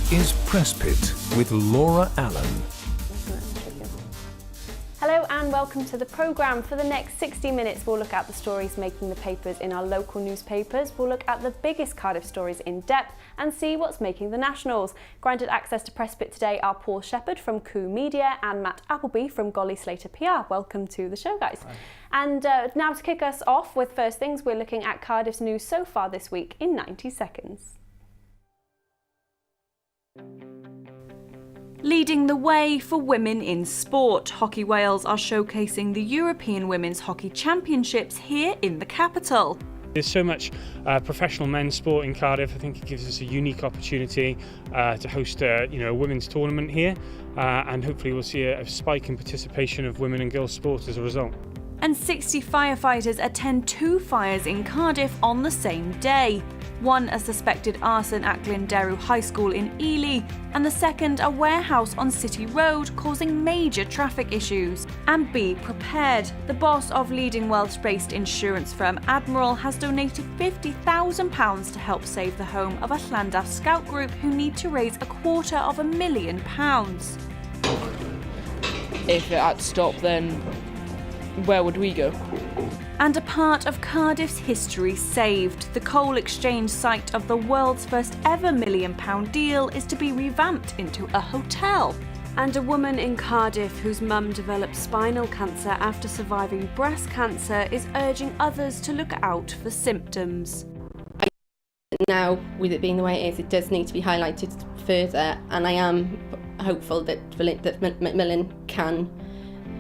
This is Press Pit with Laura Allen. Hello and welcome to the programme. For the next 60 minutes we'll look at the stories making the papers in our local newspapers, we'll look at the biggest Cardiff stories in depth and see what's making the nationals. Granted access to Press Pit today are Paul Shepherd from Coup Media and Matt Appleby from Golly Slater PR. Welcome to the show, guys. Hi. And now to kick us off with first things, we're looking at Cardiff's news so far this week in 90 seconds. Leading the way for women in sport, Hockey Wales are showcasing the European Women's Hockey Championships here in the capital. There's so much professional men's sport in Cardiff. I think it gives us a unique opportunity to host a women's tournament here, and hopefully we'll see a spike in participation of women and girls sport as a result. And 60 firefighters attend 2 fires in Cardiff on the same day. One a suspected arson at Glendaru High School in Ely, and the second a warehouse on City Road causing major traffic issues. And be prepared. The boss of leading Welsh-based insurance firm Admiral has donated £50,000 to help save the home of a Llandaff scout group who need to raise £250,000. If it had to stop, then where would we go? And a part of Cardiff's history saved. The coal exchange site of the world's first ever £1 million deal is to be revamped into a hotel. And a woman in Cardiff whose mum developed spinal cancer after surviving breast cancer is urging others to look out for symptoms. Now, with it being the way it is, it does need to be highlighted further, and I am hopeful that Macmillan can,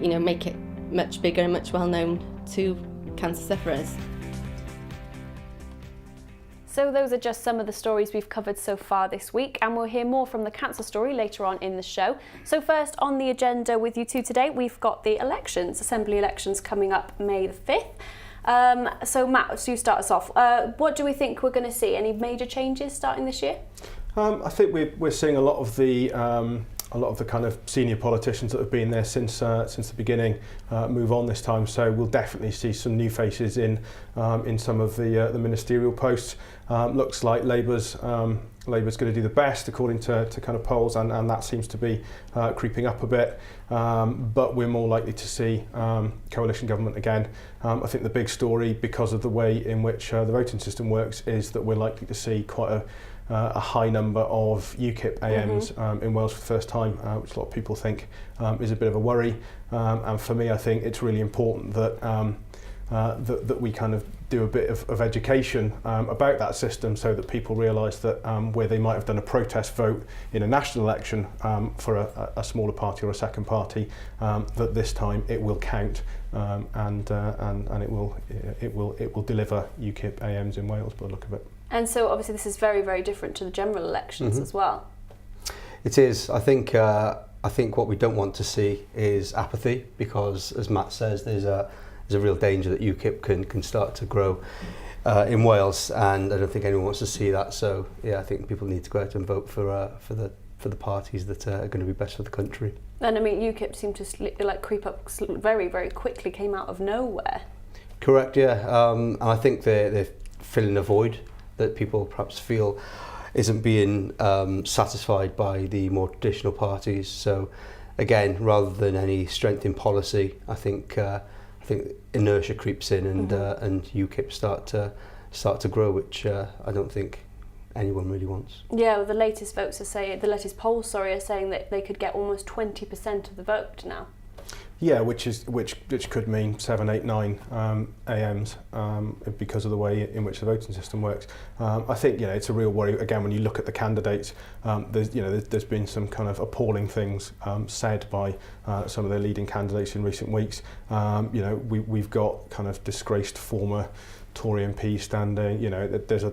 make it much bigger and much well known to cancer sufferers. So those are just some of the stories we've covered so far this week, and we'll hear more from the cancer story later on in the show. So first on the agenda with you two today, we've got the elections, Assembly elections coming up May the 5th. So Matt, so you start us off. What do we think we're going to see? Any major changes starting this year? I think we're seeing a lot of the kind of senior politicians that have been there since the beginning move on this time. So we'll definitely see some new faces in some of the ministerial posts. Looks like Labour's going to do the best according to kind of polls, and that seems to be creeping up a bit. But we're more likely to see coalition government again. I think the big story, because of the way in which the voting system works, is that we're likely to see quite a high number of UKIP AMs in Wales for the first time, which a lot of people think is a bit of a worry. And for me, I think it's really important that that we kind of do a bit of education about that system, so that people realise that where they might have done a protest vote in a national election for a smaller party or a second party, that this time it will count, and it will deliver UKIP AMs in Wales by the look of it. And so obviously this is very, very different to the general elections as well. It is. I think what we don't want to see is apathy, because, as Matt says, there's a real danger that UKIP can start to grow in Wales, and I don't think anyone wants to see that. So yeah, I think people need to go out and vote for the parties that are going to be best for the country. And I mean, UKIP seemed to creep up very, very quickly, came out of nowhere. Correct. Yeah, and I think they're filling a void that people perhaps feel isn't being satisfied by the more traditional parties. So again, rather than any strength in policy, I think inertia creeps in, and UKIP start to grow, which I don't think anyone really wants. Yeah, well, the latest polls are saying that they could get almost 20% of the vote now. Yeah, which could mean 7, 8, 9 AMs because of the way in which the voting system works. I think it's a real worry again when you look at the candidates. There's been some kind of appalling things said by some of the leading candidates in recent weeks. We've got kind of disgraced former Tory MP standing. There's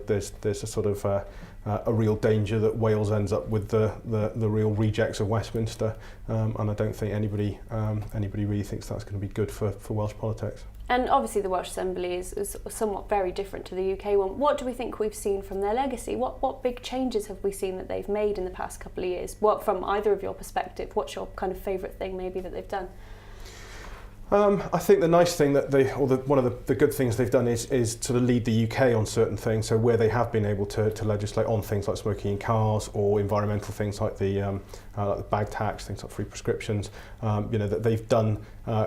a sort of a real danger that Wales ends up with the real rejects of Westminster, and I don't think anybody really thinks that's going to be good for Welsh politics. And obviously the Welsh Assembly is somewhat very different to the UK one. What do we think we've seen from their legacy? What big changes have we seen that they've made in the past couple of years? What, from either of your perspective, what's your kind of favourite thing maybe that they've done? I think the nice thing that one of the good things they've done is sort of lead the UK on certain things. So where they have been able to legislate on things like smoking in cars or environmental things like the bag tax, things like free prescriptions, that they've done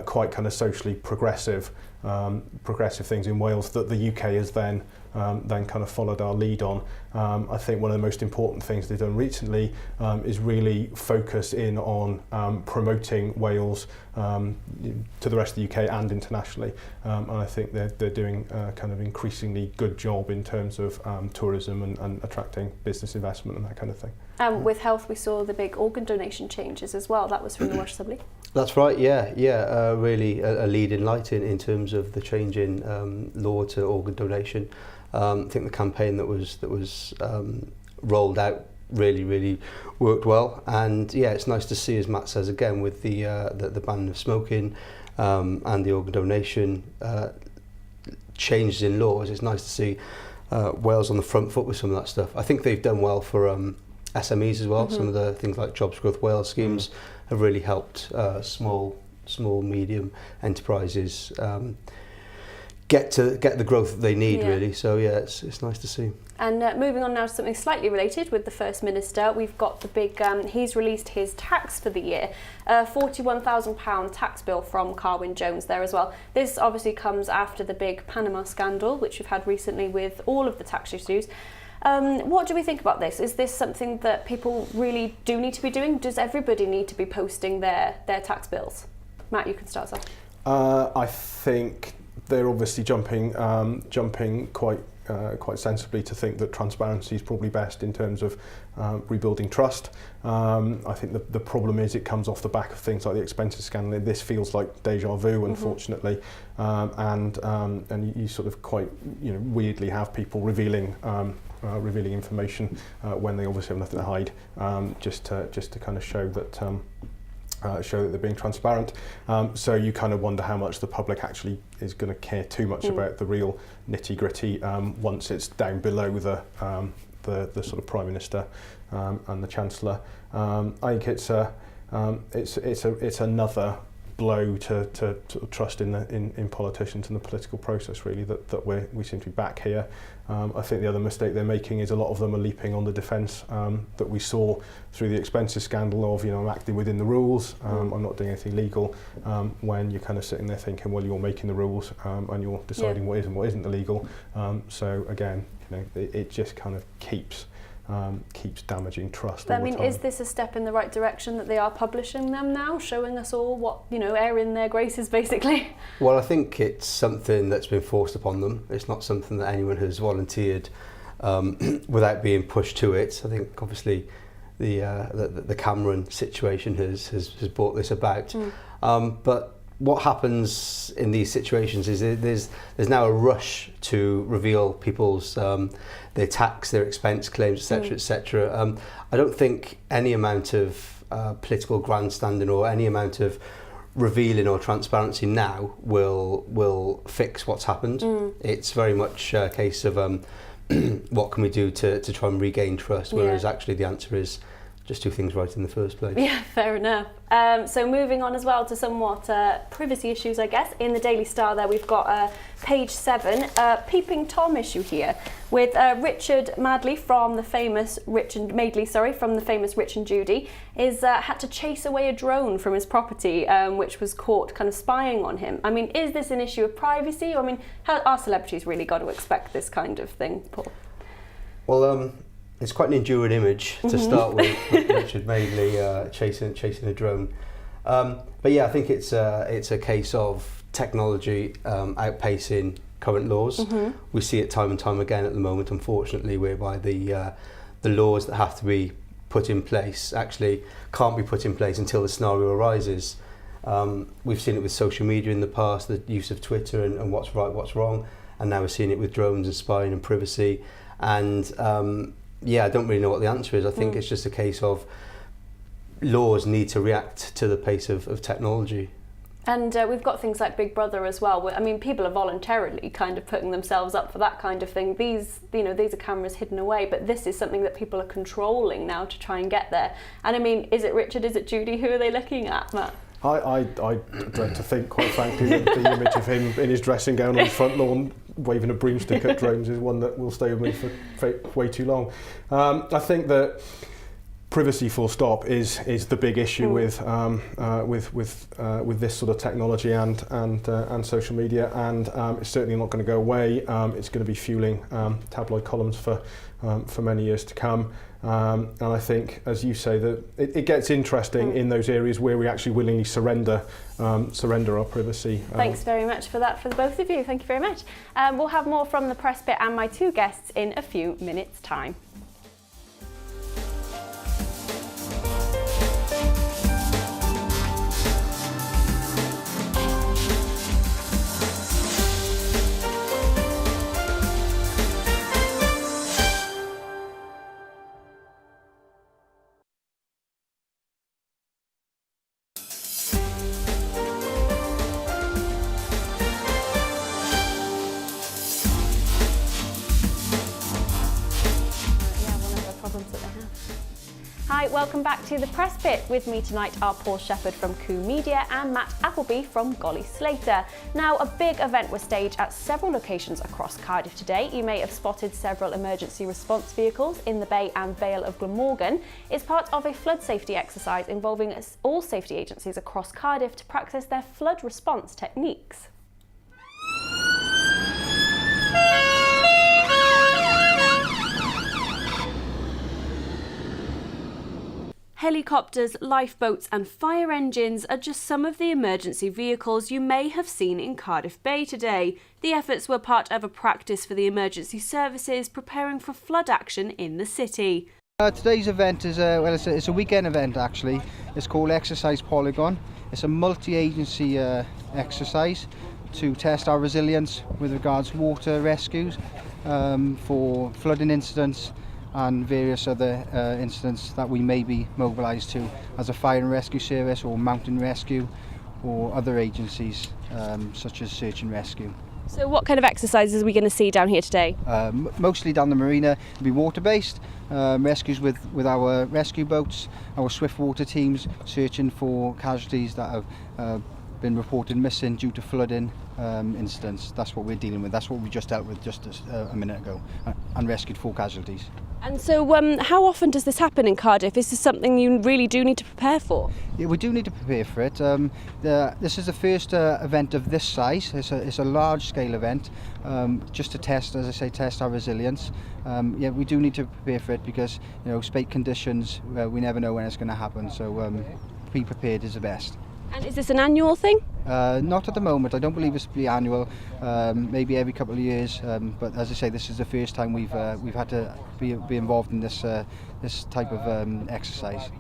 quite kind of socially progressive things in Wales that the UK has then kind of followed our lead on. I think one of the most important things they've done recently is really focus in on promoting Wales to the rest of the UK and internationally. And I think they're doing a kind of increasingly good job in terms of tourism and attracting business investment and that kind of thing. With health, we saw the big organ donation changes as well. That was from the Welsh Assembly. That's right, really a leading light in terms of the change in law to organ donation. I think the campaign that was rolled out really worked well, and it's nice to see, as Matt says again, with the ban of smoking and the organ donation changes in laws. It's nice to see Wales on the front foot with some of that stuff. I think they've done well for SMEs as well. Some of the things like Jobs Growth Wales schemes have really helped small, medium enterprises get the growth that they need, really. So it's nice to see. And moving on now to something slightly related with the First Minister, we've got the big, he's released his tax for the year, £41,000 tax bill from Carwyn Jones there as well. This obviously comes after the big Panama scandal, which we've had recently with all of the tax issues. What do we think about this? Is this something that people really do need to be doing? Does everybody need to be posting their tax bills? Matt, you can start us off. I think they're obviously jumping quite sensibly to think that transparency is probably best in terms of rebuilding trust. I think the problem is it comes off the back of things like the expenses scandal. This feels like deja vu, unfortunately, and you sort of quite weirdly have people revealing information when they obviously have nothing to hide, just to kind of show that they're being transparent. So you kind of wonder how much the public actually is going to care too much about the real nitty-gritty once it's down below the sort of Prime Minister and the Chancellor. I think it's another blow to trust in politicians and the political process, really, that we seem to be back here. I think the other mistake they're making is a lot of them are leaping on the defence that we saw through the expenses scandal of, I'm acting within the rules, I'm not doing anything legal, when you're kind of sitting there thinking, well, you're making the rules and you're deciding what is and what isn't illegal. So again, it just kind of keeps damaging trust. I mean, is this a step in the right direction that they are publishing them now, showing us all what, airing their graces, basically? Well, I think it's something that's been forced upon them. It's not something that anyone has volunteered without being pushed to it. I think obviously the Cameron situation has brought this about. But what happens in these situations is there's now a rush to reveal people's their tax, their expense claims, etc., etc. I don't think any amount of political grandstanding or any amount of revealing or transparency now will fix what's happened. It's very much a case of what can we do to try and regain trust, whereas actually the answer is just do things right in the first place. Yeah, fair enough. So moving on as well to somewhat privacy issues, I guess. In the Daily Star there we've got page 7, Peeping Tom issue here with Richard Madeley from the famous Rich and Judy had to chase away a drone from his property, which was caught kind of spying on him. I mean, is this an issue of privacy? I mean, how are celebrities really got to expect this kind of thing, Paul? Well, it's quite an enduring image to start with Richard Madeley chasing a drone. But yeah, I think it's a case of technology outpacing current laws. We see it time and time again at the moment, unfortunately, whereby the laws that have to be put in place actually can't be put in place until the scenario arises. We've seen it with social media in the past, the use of Twitter and what's right, what's wrong, and now we're seeing it with drones and spying and privacy. And I don't really know what the answer is. I think it's just a case of laws need to react to the pace of technology. And we've got things like Big Brother as well. I mean, people are voluntarily kind of putting themselves up for that kind of thing. These are cameras hidden away, but this is something that people are controlling now to try and get there. And I mean, is it Richard? Is it Judy? Who are they looking at, Matt? I dread to think, quite frankly, that the image of him in his dressing gown on his front lawn waving a broomstick at drones is one that will stay with me for way too long. I think that privacy, full stop, is the big issue with this sort of technology and social media, and it's certainly not going to go away. It's going to be fueling tabloid columns for many years to come. And I think, as you say, that it gets interesting in those areas where we actually willingly surrender our privacy. Thanks very much for that, for the both of you. Thank you very much. We'll have more from the press bit and my two guests in a few minutes' time. Hi, welcome back to the press pit. With me tonight are Paul Shepherd from Coup Media and Matt Appleby from Golly Slater. Now, a big event was staged at several locations across Cardiff today. You may have spotted several emergency response vehicles in the Bay and Vale of Glamorgan. It's part of a flood safety exercise involving all safety agencies across Cardiff to practice their flood response techniques. Helicopters, lifeboats and fire engines are just some of the emergency vehicles you may have seen in Cardiff Bay today. The efforts were part of a practice for the emergency services preparing for flood action in the city. Today's event is it's a weekend event actually. It's called Exercise Polygon. It's a multi-agency exercise to test our resilience with regards to water rescues for flooding incidents and various other incidents that we may be mobilised to as a fire and rescue service or mountain rescue or other agencies such as search and rescue. So what kind of exercises are we going to see down here today? Mostly down the marina. It'll be water-based, rescues with our rescue boats, our swift water teams searching for casualties that have been reported missing due to flooding incidents. That's what we're dealing with. That's what we just dealt with just a minute ago and rescued 4 casualties. And so how often does this happen in Cardiff? Is this something you really do need to prepare for? Yeah, we do need to prepare for it. This is the first event of this size. It's a large-scale event, just to test, as I say, test our resilience. Yeah, we do need to prepare for it because, spate conditions, we never know when it's going to happen. So be prepared is the best. And is this an annual thing? Not at the moment. I don't believe it's to be annual. Maybe every couple of years. But as I say, this is the first time we've had to be involved in this type of exercise.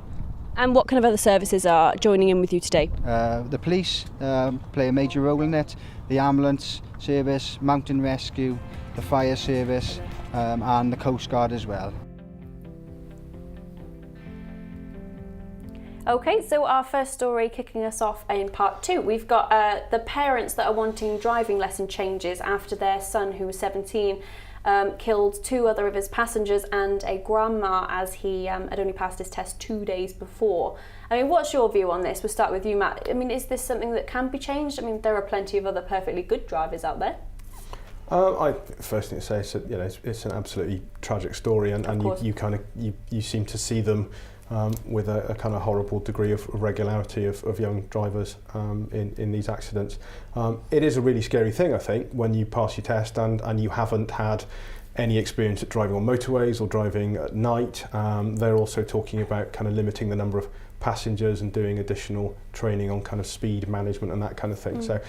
And what kind of other services are joining in with you today? The police play a major role in it. The ambulance service, mountain rescue, the fire service, and the Coast Guard as well. Okay, so our first story kicking us off in part 2. We've got the parents that are wanting driving lesson changes after their son, who was 17, killed 2 other of his passengers and a grandma as he had only passed his test 2 days before. I mean, what's your view on this? We'll start with you, Matt. I mean, is this something that can be changed? I mean, there are plenty of other perfectly good drivers out there. First thing to say is that it's an absolutely tragic story, and you seem to see them with a kind of horrible degree of regularity of young drivers in these accidents. It is a really scary thing, I think, when you pass your test and you haven't had any experience at driving on motorways or driving at night. They're also talking about kind of limiting the number of passengers and doing additional training on kind of speed management and that kind of thing. So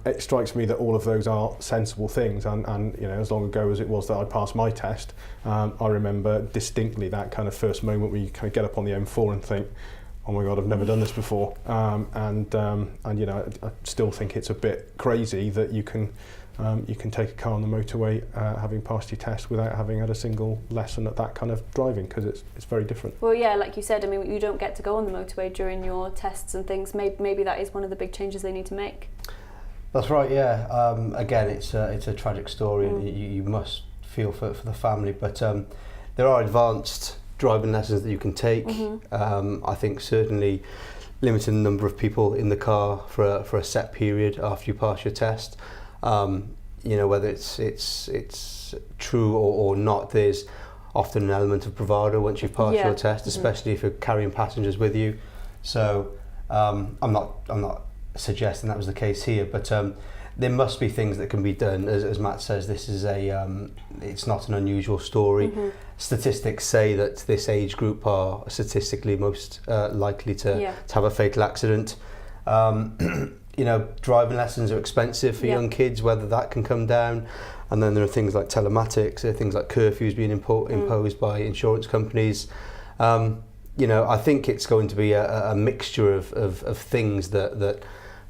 it strikes me that all of those are sensible things, and as long ago as it was that I passed my test, I remember distinctly that kind of first moment where you kind of get up on the M4 and think, oh my God, I've never done this before, and I still think it's a bit crazy that you can take a car on the motorway having passed your test without having had a single lesson at that kind of driving, because it's very different. Well, yeah, like you said, I mean, you don't get to go on the motorway during your tests and things. Maybe that is one of the big changes they need to make. That's right, yeah. Again, it's a tragic story, and you must feel for the family, but there are advanced driving lessons that you can take. I think certainly limiting the number of people in the car for a set period after you pass your test. You know, whether it's true or not, there's often an element of bravado once you've passed your test, especially if you're carrying passengers with you. So I'm not suggesting that was the case here, but there must be things that can be done. As Matt says, this is it's not an unusual story. Statistics say that this age group are statistically most likely to have a fatal accident. You know, driving lessons are expensive for young kids, whether that can come down. And then there are things like telematics, there are things like curfews being imposed by insurance companies. You know, I think it's going to be a mixture of things that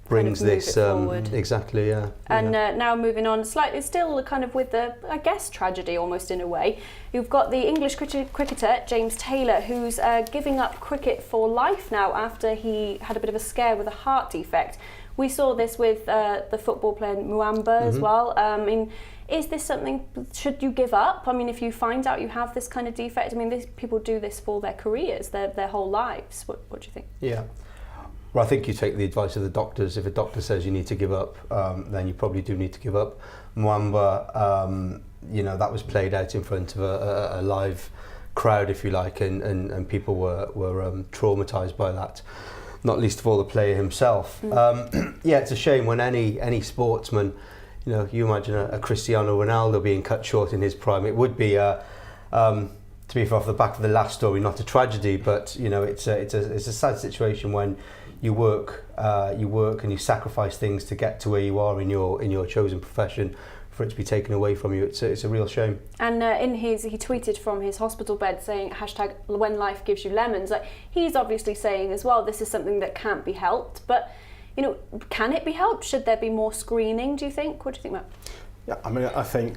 brings kind of this forward. Exactly, yeah. And now moving on slightly, still kind of with the, I guess, tragedy almost in a way. You've got the English cricketer James Taylor, who's giving up cricket for life now after he had a bit of a scare with a heart defect. We saw this with the football player Muamba as well. I mean, is this something, should you give up? I mean, if you find out you have this kind of defect, I mean, people do this for their careers, their whole lives. What do you think? Yeah. Well, I think you take the advice of the doctors. If a doctor says you need to give up, then you probably do need to give up. Muamba, you know, that was played out in front of a live crowd, if you like, and people were traumatised by that, not least of all the player himself. Yeah, it's a shame when any sportsman, you know, you imagine a Cristiano Ronaldo being cut short in his prime. It would be to be off the back of the last story, not a tragedy, but you know, it's a sad situation when you work and you sacrifice things to get to where you are in your chosen profession, for it to be taken away from you. It's a real shame. And he tweeted from his hospital bed saying #WhenLifeGivesYouLemons. Like, he's obviously saying as well, this is something that can't be helped, but you know, can it be helped? Should there be more screening, do you think? What do you think, Matt? Yeah, I mean, I think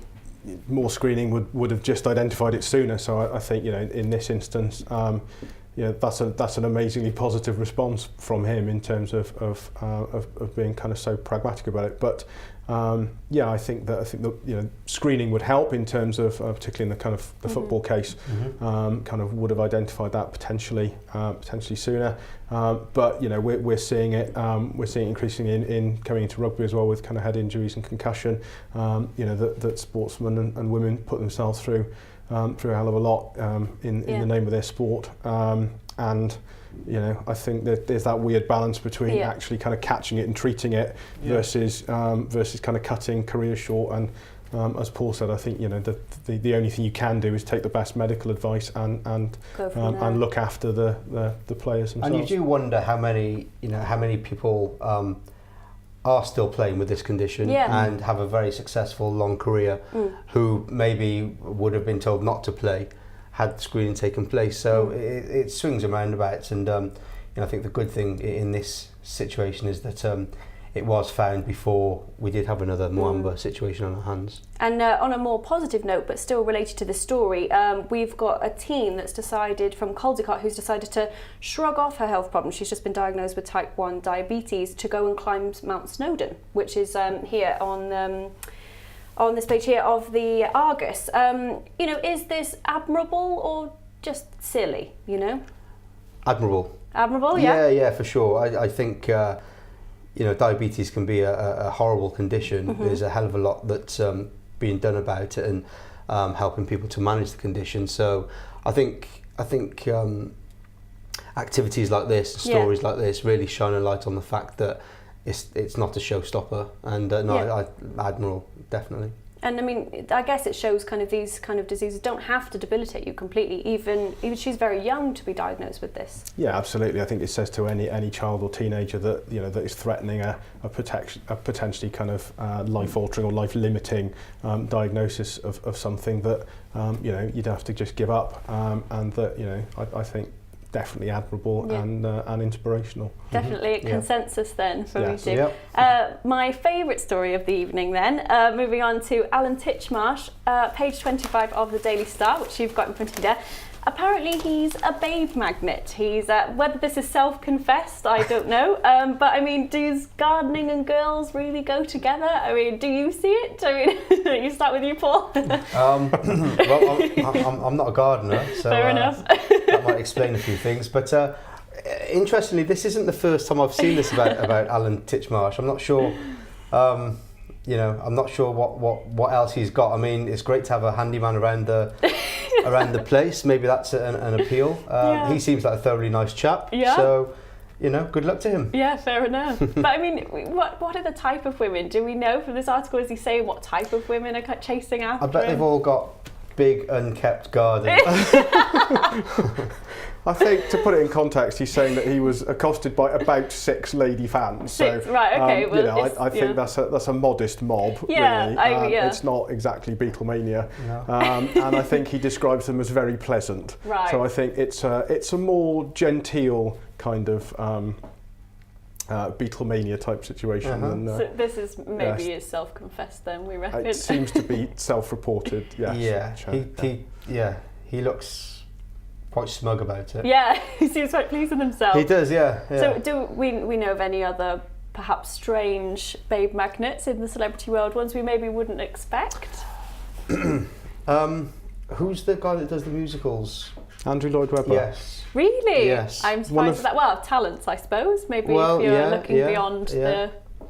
more screening would have just identified it sooner. So I think, you know, in this instance, you know, that's an amazingly positive response from him in terms of being kind of so pragmatic about it. But yeah, I think that you know, screening would help in terms of particularly in the kind of the football case, kind of would have identified that potentially sooner. But you know, we're seeing it increasingly in coming into rugby as well, with kind of head injuries and concussion. You know, that sportsmen and women put themselves through a hell of a lot in the name of their sport. And you know, I think that there's that weird balance between actually kind of catching it and treating it versus kind of cutting careers short. And as Paul said, I think, you know, the only thing you can do is take the best medical advice and look after the players themselves. And you do wonder how many people are still playing with this condition and have a very successful long career, who maybe would have been told not to play had the screening taken place. So it swings and roundabouts, and you know, I think the good thing in this situation is that it was found before we did have another Muamba situation on our hands. And on a more positive note, but still related to the story, we've got a teen that's decided, from Caldicott, who's decided to shrug off her health problems. She's just been diagnosed with type 1 diabetes, to go and climb Mount Snowdon, which is here on this page here of the Argus. You know, is this admirable or just silly, you know? Admirable. Admirable, yeah? Yeah, for sure. I think, you know, diabetes can be a horrible condition. There's a hell of a lot that's being done about it, and helping people to manage the condition. So I think activities like this, stories like this, really shine a light on the fact that it's not a showstopper. And admirable, definitely. And I mean, I guess it shows kind of these kind of diseases don't have to debilitate you completely. Even she's very young to be diagnosed with this. Yeah, absolutely. I think it says to any child or teenager that, you know, that is threatening a potentially kind of life-altering or life-limiting diagnosis of something that you know, you'd have to just give up, and that, you know, I think definitely admirable and inspirational. Definitely consensus then for me too. My favourite story of the evening then, moving on to Alan Titchmarsh, page 25 of the Daily Star, which you've got in front of you there. Apparently he's a babe magnet. He's whether this is self-confessed, I don't know. But I mean, does gardening and girls really go together? I mean, do you see it? I mean, you start with you, Paul. Well, I'm not a gardener, so fair enough. that might explain a few things. But Interestingly, this isn't the first time I've seen this about Alan Titchmarsh. I'm not sure. I'm not sure what else he's got. I mean, it's great to have a handyman around the place. Maybe that's an appeal. He seems like a thoroughly nice chap. Yeah. So, good luck to him. Yeah, fair enough. But I mean, what are the type of women? Do we know from this article? Is he saying what type of women are chasing after I bet him? they've all got big unkept gardens. I think, to put it in context, he's saying that he was accosted by about 6 lady fans. Six, so, right, okay. Well, I think that's a modest mob, Yeah, really. yeah. It's not exactly Beatlemania. No. And I think he describes them as very pleasant. Right. So I think it's a more genteel kind of Beatlemania type situation. Than, so this is maybe yes. his self-confessed then, we reckon. It seems to be self-reported, yes. He looks quite smug about it. Yeah, he seems quite pleased with himself. He does, yeah. So do we know of any other perhaps strange babe magnets in the celebrity world, ones we maybe wouldn't expect? Who's the guy that does the musicals? Andrew Lloyd Webber. Yes. Really? Yes. I'm surprised at that. Well, talents, I suppose. Maybe if you're looking beyond the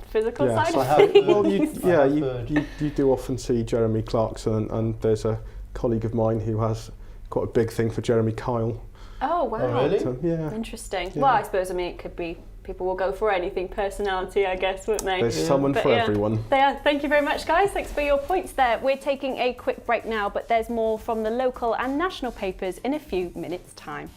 physical side of things. Well, you do often see Jeremy Clarkson, and there's a colleague of mine who has quite a big thing for Jeremy Kyle. Oh, wow. Oh, really? So, yeah. Interesting. Yeah. Well, I suppose, it could be, people will go for anything, personality, I guess, wouldn't they? There's someone for everyone. Thank you very much, guys. Thanks for your points there. We're taking a quick break now, but there's more from the local and national papers in a few minutes' time.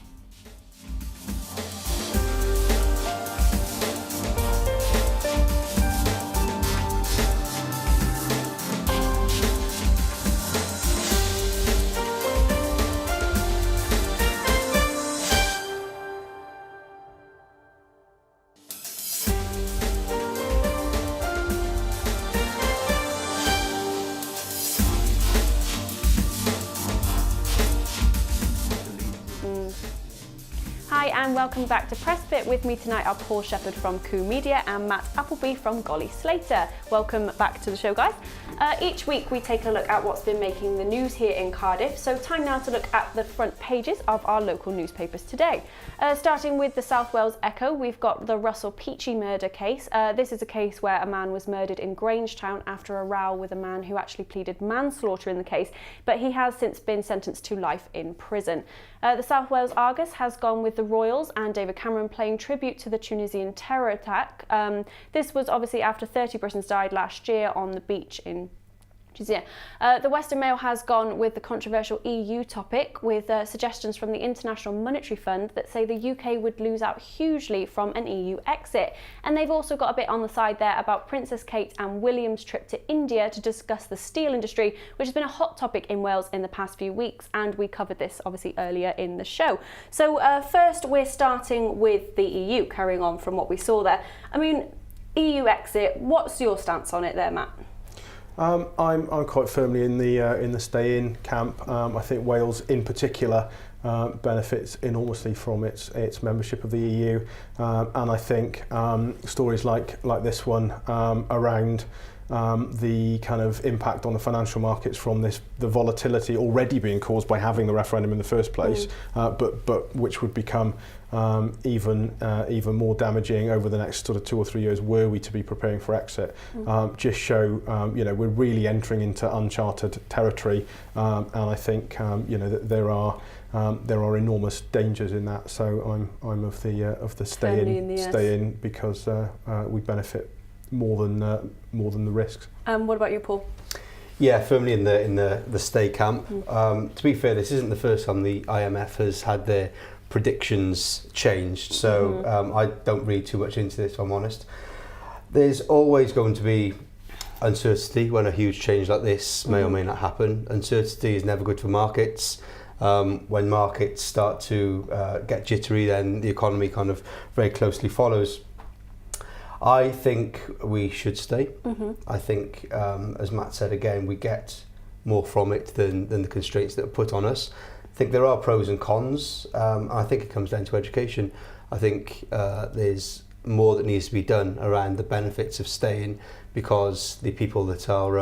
Hi and welcome back to Pressbit. With me tonight are Paul Shepherd from Coup Media and Matt Appleby from Golly Slater. Welcome back to the show, guys. Each week we take a look at what's been making the news here in Cardiff, so time now to look at the front pages of our local newspapers today. Starting with the South Wales Echo, we've got the Russell Peachy murder case. This is a case where a man was murdered in Grangetown after a row with a man who actually pleaded manslaughter in the case, but he has since been sentenced to life in prison. The South Wales Argus has gone with the Royals and David Cameron paying tribute to the Tunisian terror attack. This was obviously after 30 Britons died last year on the beach in Tunisia. The Western Mail has gone with the controversial EU topic with suggestions from the International Monetary Fund that say the UK would lose out hugely from an EU exit. And they've also got a bit on the side there about Princess Kate and William's trip to India to discuss the steel industry, which has been a hot topic in Wales in the past few weeks, and we covered this obviously earlier in the show. So first we're starting with the EU, carrying on from what we saw there. I mean, EU exit, what's your stance on it there, Matt? I'm quite firmly in the stay-in camp. I think Wales, in particular, benefits enormously from its membership of the EU, and I think stories like this one around the kind of impact on the financial markets from the volatility already being caused by having the referendum in the first place, but which would become even more damaging over the next sort of 2 or 3 years were we to be preparing for exit. Just show we're really entering into uncharted territory, and I think that there are enormous dangers in that. So I'm of the stay in because we benefit more than the risks. What about you, Paul? Yeah, firmly in the stay camp. To be fair, this isn't the first time the IMF has had their predictions changed, so I don't read too much into this, if I'm honest. There's always going to be uncertainty when a huge change like this may or may not happen. Uncertainty is never good for markets. When markets start to get jittery, then the economy kind of very closely follows. I think we should stay. I think, as Matt said again, we get more from it than the constraints that are put on us. I think there are pros and cons, and I think it comes down to education. I think there's more that needs to be done around the benefits of staying, because the people that are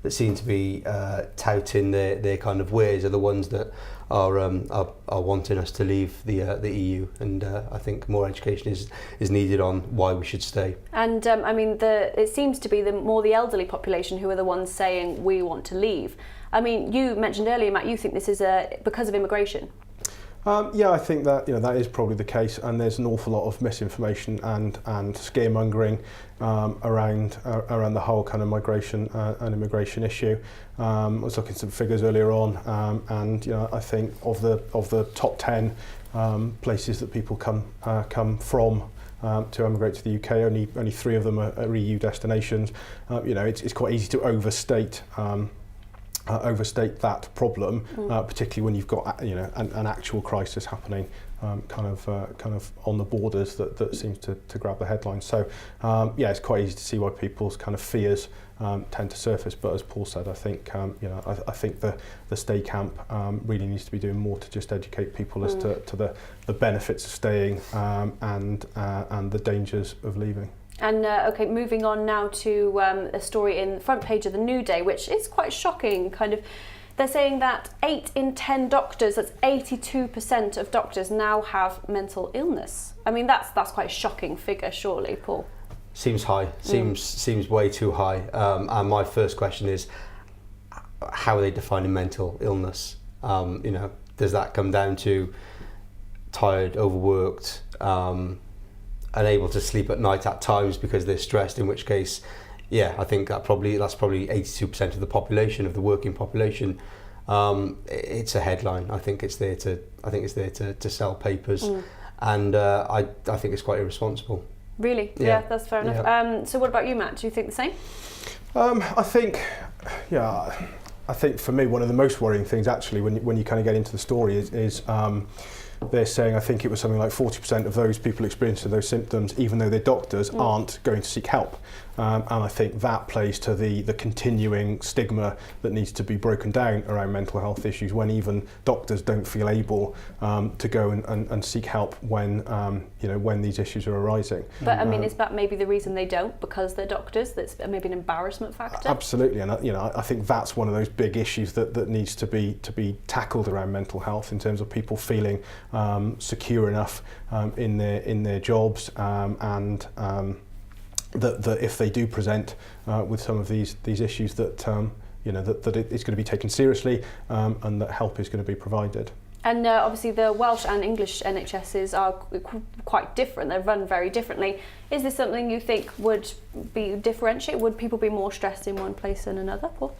that seem to be touting their kind of ways are the ones that are wanting us to leave the EU, and I think more education is needed on why we should stay. And I mean, it seems to be more the elderly population who are the ones saying we want to leave. I mean, you mentioned earlier, Matt, you think this is because of immigration. Yeah, I think that that is probably the case, and there's an awful lot of misinformation and scaremongering around the whole kind of migration and immigration issue. I was looking at some figures earlier on, and I think of the top 10 places that people come from to emigrate to the UK, only 3 of them are EU destinations. It's quite easy to overstate that problem, particularly when you've got an actual crisis happening, kind of on the borders that seems to grab the headlines. So it's quite easy to see why people's kind of fears tend to surface. But as Paul said, I think I think the stay camp really needs to be doing more to just educate people as to the benefits of staying and the dangers of leaving. And okay, moving on now to a story in the front page of the New Day, which is quite shocking. Kind of, they're saying that 8 in 10 doctors, that's 82% of doctors, now have mental illness. I mean, that's quite a shocking figure, surely, Paul. Seems high. Seems way too high. And my first question is, how are they defining mental illness? Does that come down to tired, overworked? Unable to sleep at night at times because they're stressed, in which case, I think that's probably 82% of the population, of the working population. It's a headline. I think it's there to sell papers, and I think it's quite irresponsible. Really? Yeah, that's fair enough. Yeah. So what about you, Matt? Do you think the same? I think for me, one of the most worrying things actually when you kind of get into the story is they're saying, I think it was something like 40% of those people experiencing those symptoms, even though they're doctors, aren't going to seek help. And I think that plays to the continuing stigma that needs to be broken down around mental health issues, when even doctors don't feel able to go and seek help when these issues are arising. But I mean, is that maybe the reason they don't, because they're doctors? That's maybe an embarrassment factor? Absolutely, and I think that's one of those big issues that needs to be tackled around mental health, in terms of people feeling secure enough in their jobs, and that if they do present with some of these issues, that that it's going to be taken seriously, and that help is going to be provided. And obviously the Welsh and English NHSs are quite different. They're run very differently. Is this something you think would be differentiate? Would people be more stressed in one place than another, Paul?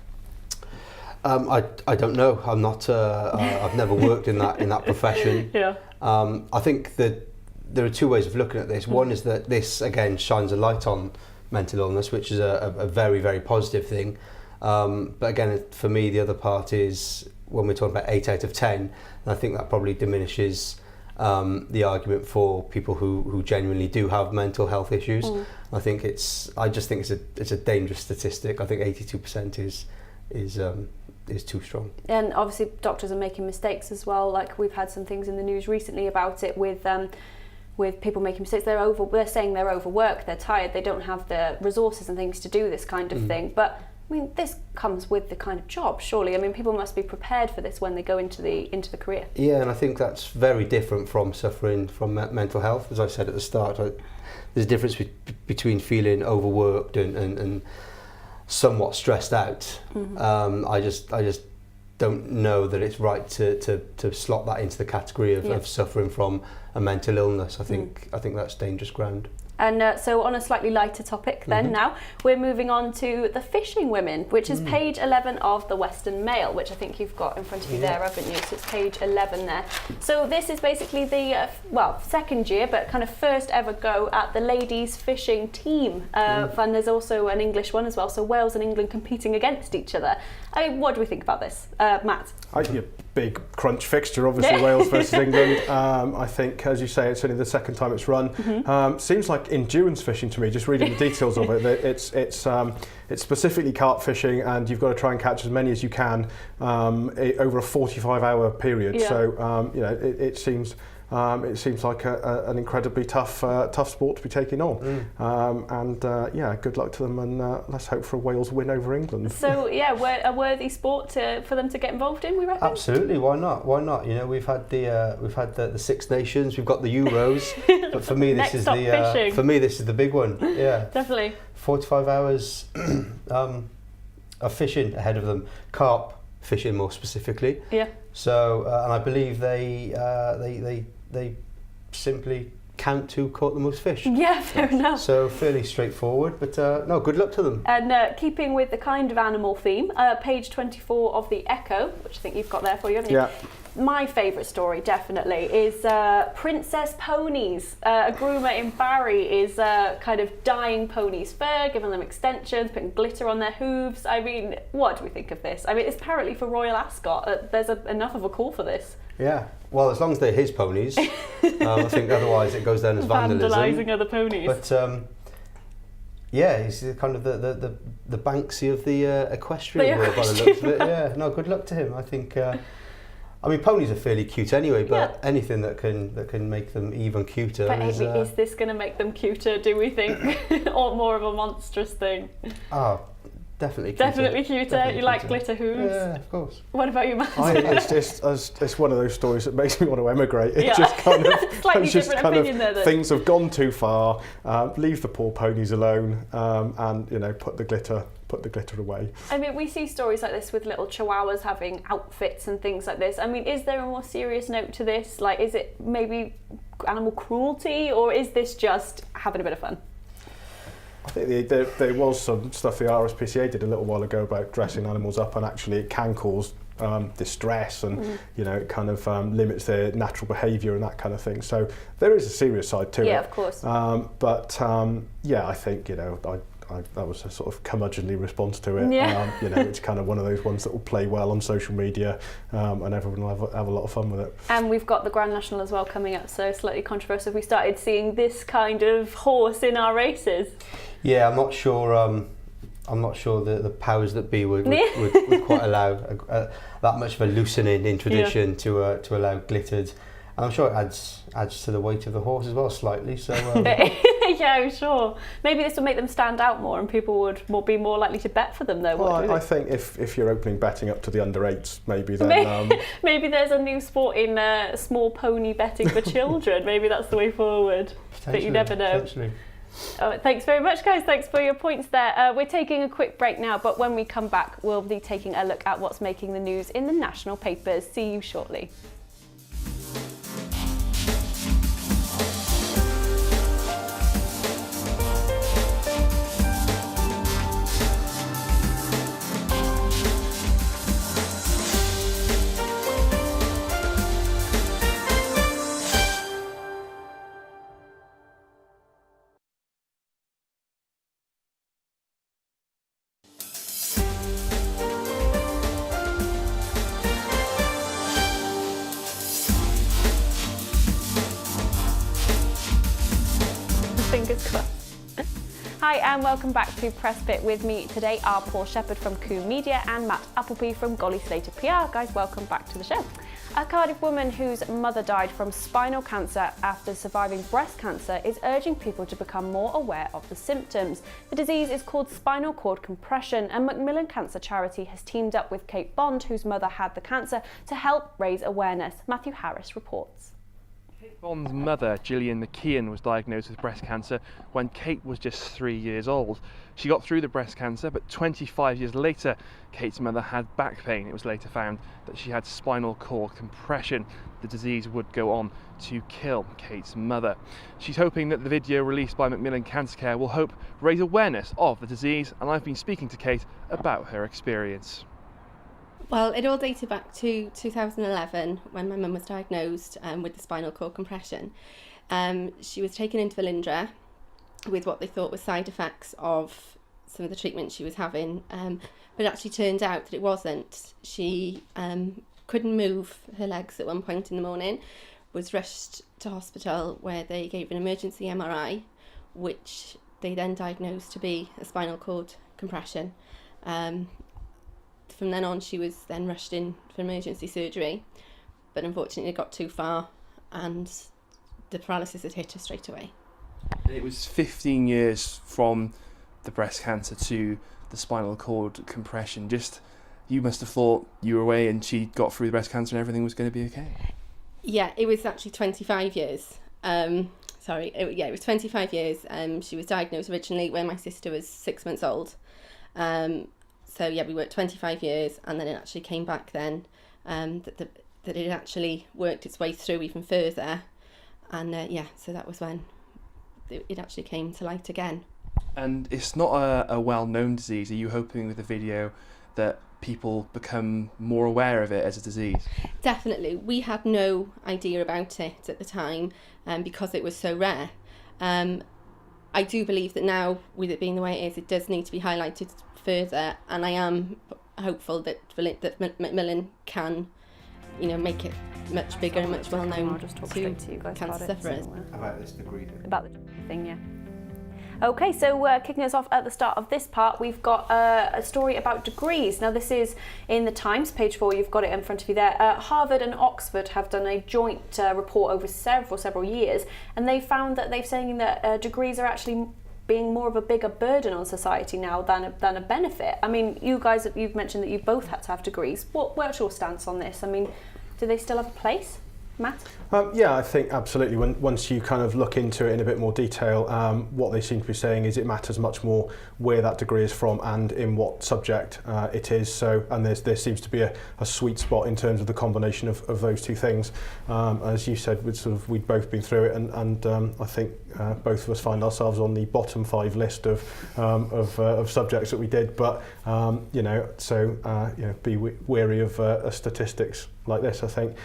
I don't know. I'm not. I've never worked in that profession. Yeah. I think that there are 2 ways of looking at this. One is that this again shines a light on mental illness, which is a very, very positive thing. But again, for me, the other part is when we're talking about 8 out of 10. I think that probably diminishes the argument for people who genuinely do have mental health issues. I just think it's a dangerous statistic. I think 82% is too strong. And obviously doctors are making mistakes as well. Like, we've had some things in the news recently about it with people making mistakes. They're saying they're overworked, they're tired, they don't have the resources and things to do this kind of thing. But I mean, this comes with the kind of job, surely. I mean, people must be prepared for this when they go into the career. Yeah, and I think that's very different from suffering from mental health. As I said at the start, there's a difference between feeling overworked and somewhat stressed out. I just don't know that it's right to slot that into the category of suffering from a mental illness. I think that's dangerous ground. And so on a slightly lighter topic then now, we're moving on to the fishing women, which is page 11 of the Western Mail, which I think you've got in front of you there, haven't you? So it's page 11 there. So this is basically the, second year, but kind of first ever go at the ladies fishing team. And there's also an English one as well, so Wales and England competing against each other. What do we think about this? Matt? I think a big crunch fixture, obviously, Wales versus England. I think, as you say, it's only the second time it's run. Seems like endurance fishing to me, just reading the details of it. It's specifically carp fishing, and you've got to try and catch as many as you can over a 45-hour period. So, it seems it seems like an incredibly tough sport to be taking on. Yeah, good luck to them, and let's hope for a Wales win over England. So yeah, a worthy sport for them to get involved in, we reckon. Absolutely, why not? Why not? You know, we've had the Six Nations, we've got the Euros, but for me this is the big one. Yeah, definitely. 45 hours of fishing ahead of them, carp fishing more specifically. Yeah. So and I believe they simply count who caught the most fish. Yeah, fair enough. So fairly straightforward, but no, good luck to them. And keeping with the kind of animal theme, page 24 of the Echo, which I think you've got there for you, haven't you? Yeah. My favourite story, definitely, is Princess Ponies. A groomer in Barry is kind of dyeing ponies' fur, giving them extensions, putting glitter on their hooves. I mean, what do we think of this? I mean, it's apparently for Royal Ascot. There's enough of a call for this. Yeah, well, as long as they're his ponies. I think otherwise it goes down as vandalism. Vandalising other ponies. But yeah, he's kind of the Banksy of the equestrian world by the looks of it. Yeah, no, good luck to him. I think. I mean, ponies are fairly cute anyway, but anything that can make them even cuter. But is this going to make them cuter, do we think? Or more of a monstrous thing? Oh, definitely cuter. Definitely cuter. Definitely you like cuter. glitter hooves? Yeah, of course. What about you, Matt? It's one of those stories that makes me want to emigrate. It just kind of, slightly different opinion there. Then. Things have gone too far. Leave the poor ponies alone, and put the glitter away. I mean, we see stories like this with little chihuahuas having outfits and things like this. I mean, is there a more serious note to this? Like, is it maybe animal cruelty, or is this just having a bit of fun? I think there was some stuff the RSPCA did a little while ago about dressing animals up, and actually it can cause distress, and it kind of limits their natural behaviour and that kind of thing. So there is a serious side to it. Yeah, of course. Yeah, I think that was a sort of curmudgeonly response to it. Yeah. It's kind of one of those ones that will play well on social media, and everyone will have a lot of fun with it. And we've got the Grand National as well coming up, so slightly controversial. We started seeing this kind of horse in our races. Yeah, I'm not sure the powers that be would quite allow that much of a loosening in tradition to allow glittered. And I'm sure it adds to the weight of the horse as well slightly. So yeah, I'm sure. Maybe this will make them stand out more, and people would be more likely to bet for them, though. Well, I think if you're opening betting up to the under 8s, maybe then maybe there's a new sport in small pony betting for children. Maybe that's the way forward. But you never know. Oh, thanks very much, guys. Thanks for your points there. We're taking a quick break now, but when we come back, we'll be taking a look at what's making the news in the national papers. See you shortly. Fingers crossed. Hi and welcome back to Press Fit. With me today are Paul Shepherd from Coombe Media and Matt Appleby from Golly Slater PR. Guys, welcome back to the show. A Cardiff woman whose mother died from spinal cancer after surviving breast cancer is urging people to become more aware of the symptoms. The disease is called spinal cord compression, and Macmillan Cancer Charity has teamed up with Kate Bond, whose mother had the cancer, to help raise awareness. Matthew Harris reports. Bond's mother, Gillian McKeon, was diagnosed with breast cancer when Kate was just 3 years old. She got through the breast cancer, but 25 years later, Kate's mother had back pain. It was later found that she had spinal cord compression. The disease would go on to kill Kate's mother. She's hoping that the video released by Macmillan Cancer Care will help raise awareness of the disease, and I've been speaking to Kate about her experience. Well, it all dated back to 2011 when my mum was diagnosed with the spinal cord compression. She was taken into Velindre with what they thought were side effects of some of the treatment she was having, but it actually turned out that it wasn't. She couldn't move her legs at one point in the morning, was rushed to hospital where they gave an emergency MRI, which they then diagnosed to be a spinal cord compression. From then on, she was then rushed in for emergency surgery, but unfortunately it got too far and the paralysis had hit her straight away. It was 15 years from the breast cancer to the spinal cord compression. Just, you must have thought you were away and she got through the breast cancer and everything was going to be okay. Yeah, it was actually 25 years. It was 25 years. She was diagnosed originally when my sister was 6 months old. We worked 25 years, and then it actually came back then that it actually worked its way through even further. And so that was when it actually came to light again. And it's not a well-known disease. Are you hoping with the video that people become more aware of it as a disease? Definitely. We had no idea about it at the time because it was so rare. I do believe that now, with it being the way it is, it does need to be highlighted further, and I am hopeful that Macmillan can, make it much bigger and much well known. I'll just talk straight to you guys cancer about sufferers. About this degree. About the thing, yeah. Okay, so kicking us off at the start of this part, we've got a story about degrees. Now, this is in the Times, page 4, you've got it in front of you there. Harvard and Oxford have done a joint report over several years, and they found that they're saying that degrees are actually being more of a bigger burden on society now than a benefit. I mean, you guys, you've mentioned that you both had to have degrees. What's your stance on this? I mean, do they still have a place? Matt? Yeah, I think absolutely. Once you kind of look into it in a bit more detail, what they seem to be saying is it matters much more where that degree is from and in what subject it is. So, and there seems to be a sweet spot in terms of the combination of those two things. As you said, we'd both been through it, and I think both of us find ourselves on the bottom 5 list of subjects that we did. But be wary of statistics like this, I think.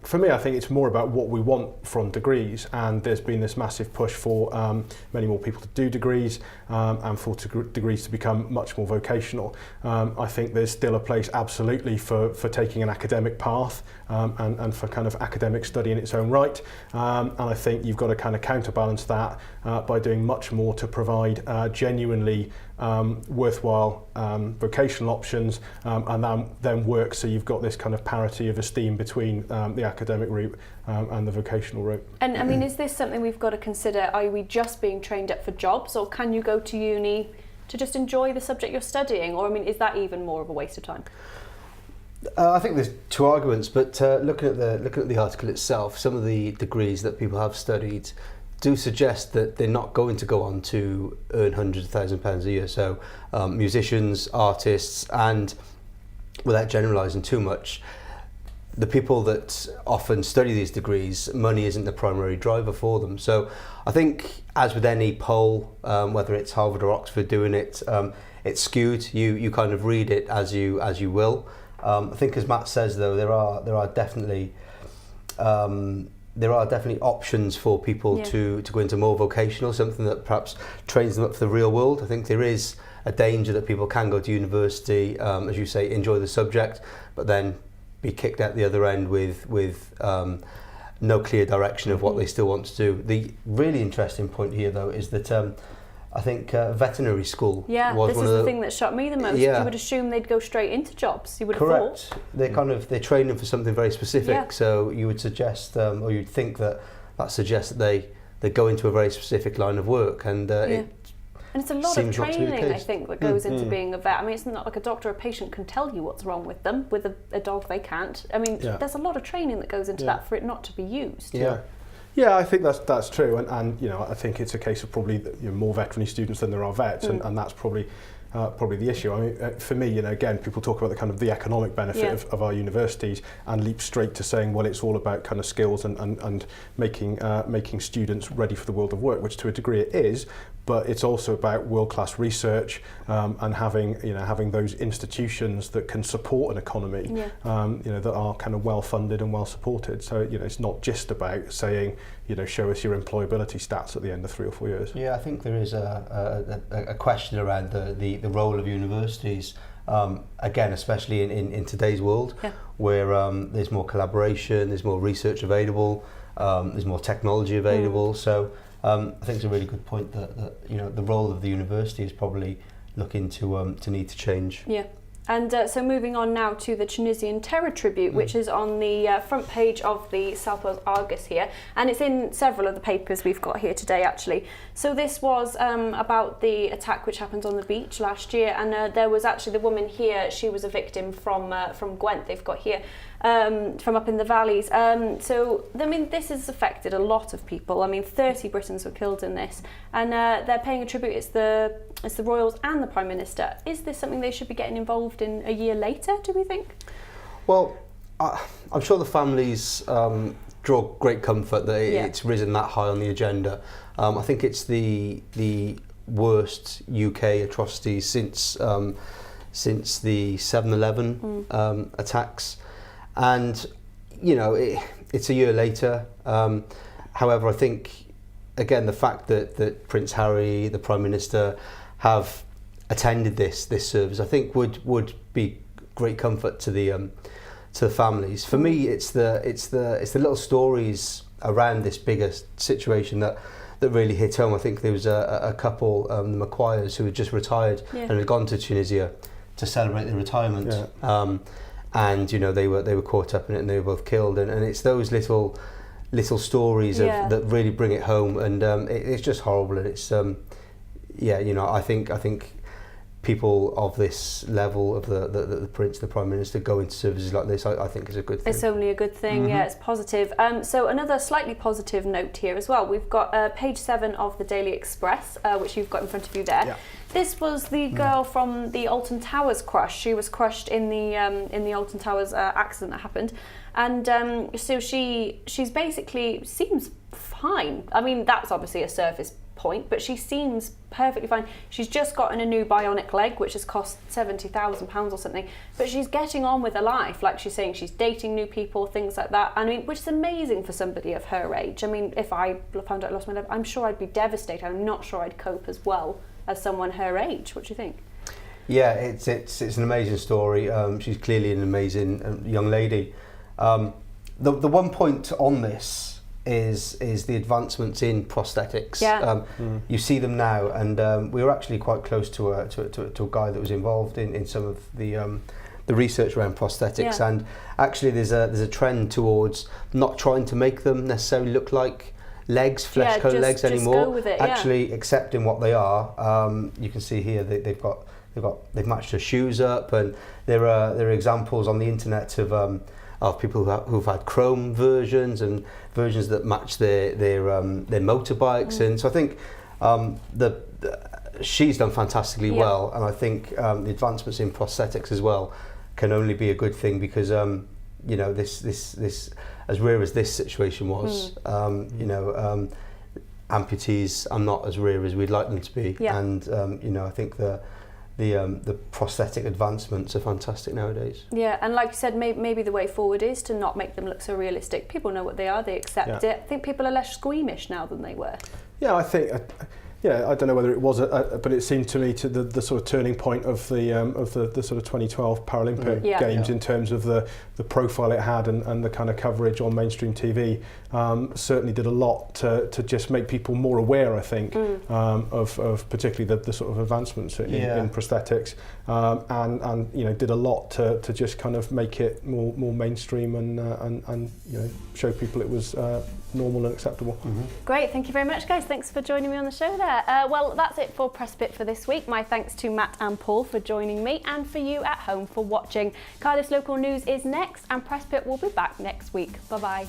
For me, I think it's more about what we want from degrees, and there's been this massive push for many more people to do degrees and for degrees to become much more vocational. I think there's still a place absolutely for taking an academic path and for kind of academic study in its own right, and I think you've got to kind of counterbalance that by doing much more to provide genuinely worthwhile vocational options and then work so you've got this kind of parity of esteem between the academic route and the vocational route. And I mean, is this something we've got to consider? Are we just being trained up for jobs, or can you go to uni to just enjoy the subject you're studying? Or I mean, is that even more of a waste of time? I think there's two arguments, but looking at the article itself, some of the degrees that people have studied do suggest that they're not going to go on to earn hundreds of thousands of pounds a year. So musicians, artists, and without generalising too much, the people that often study these degrees, money isn't the primary driver for them. So I think, as with any poll, whether it's Harvard or Oxford doing it, it's skewed. You kind of read it as you will. I think, as Matt says, though, there are definitely options for people to go into more vocational, something that perhaps trains them up for the real world. I think there is a danger that people can go to university, as you say, enjoy the subject, but then be kicked out the other end with no clear direction of what they still want to do. The really interesting point here, though, is that I think veterinary school was this one is of the thing that shocked me the most. Yeah. You would assume they'd go straight into jobs. You would have Correct. thought. They're training for something very specific. Yeah. So you would suggest, or you'd think that suggests that they go into a very specific line of work, and And it's a lot of seems not to be the training, I case. think, that goes into being a vet. I mean, it's not like a doctor or a patient can tell you what's wrong with them. With a dog, they can't. I mean, there's a lot of training that goes into that for it not to be used. Yeah, I think that's true, and I think it's a case of probably more veterinary students than there are vets, and that's probably the issue. I mean, for me, again, people talk about the economic benefit of our universities and leap straight to saying, well, it's all about kind of skills and making students ready for the world of work, which to a degree it is. But it's also about world-class research and having those institutions that can support an economy, that are kind of well-funded and well-supported. So it's not just about saying, show us your employability stats at the end of 3 or 4 years. Yeah, I think there is a question around the role of universities. Again, especially in today's world, where there's more collaboration, there's more research available, there's more technology available. So I think it's a really good point that the role of the university is probably looking to need to change. Yeah. And so moving on now to the Tunisian terror tribute, which is on the front page of the South Wales Argus here, and it's in several of the papers we've got here today actually. So this was about the attack which happened on the beach last year, and there was actually the woman here, she was a victim from Gwent, they've got here, from up in the valleys. So, I mean, this has affected a lot of people. I mean, 30 Britons were killed in this, and they're paying a tribute. It's the Royals and the Prime Minister. Is this something they should be getting involved in a year later, do we think? Well, I'm sure the families draw great comfort that it's risen that high on the agenda. I think it's the worst UK atrocities since the 7/11 attacks. And, you know, it's a year later. However, I think, again, the fact that Prince Harry, the Prime Minister, have attended this service, I think would be great comfort to the families. For me, it's the little stories around this bigger situation that really hit home. I think there was a couple, the Maguires, who had just retired and had gone to Tunisia to celebrate their retirement. Yeah. And you know they were caught up in it and they were both killed, and it's those little stories that really bring it home, and it's just horrible, and it's you know, I think people of this level of the Prince, the Prime Minister, go into services like this, I think is a good thing. It's only a good thing, yeah, it's positive. So another slightly positive note here as well. We've got page 7 of the Daily Express, which you've got in front of you there. Yeah. This was the girl from the Alton Towers crush. She was crushed in the Alton Towers accident that happened, and so she's basically seems fine. I mean, that's obviously a surface point, but she seems perfectly fine. She's just gotten a new bionic leg, which has cost £70,000 or something, but she's getting on with her life. Like she's saying, she's dating new people, things like that. I mean, which is amazing for somebody of her age. I mean, if I found out I lost my leg, I'm sure I'd be devastated. I'm not sure I'd cope as well as someone her age. What do you think? Yeah, it's an amazing story. She's clearly an amazing young lady. The one point on this is the advancements in prosthetics. Yeah. You see them now, and we were actually quite close to a guy that was involved in some of the research around prosthetics. Yeah. And actually, there's a trend towards not trying to make them necessarily look like legs, flesh-colored legs anymore. Go with it, actually accepting what they are. You can see here they've matched their shoes up, and there are examples on the internet of people who've had chrome versions and versions that match their motorbikes, and so I think she's done fantastically well, and I think the advancements in prosthetics as well can only be a good thing, because you know, this as rare as this situation was, you know, amputees are not as rare as we'd like them to be, and you know, I think the prosthetic advancements are fantastic nowadays. Yeah, and like you said, maybe the way forward is to not make them look so realistic. People know what they are, they accept it. I think people are less squeamish now than they were. Yeah, I think. I don't know whether it was, but it seemed to me to the sort of turning point of the sort of 2012 Paralympic Games in terms of the profile it had and the kind of coverage on mainstream TV. Certainly did a lot to just make people more aware, I think, of particularly the sort of advancements in prosthetics, and you know, did a lot to just kind of make it more mainstream and you know, show people it was normal and acceptable. Great, thank you very much, guys. Thanks for joining me on the show there. Well, that's it for Press Pit for this week. My thanks to Matt and Paul for joining me, and for you at home for watching. Cardiff's local news is next, and Press Pit will be back next week. Bye-bye.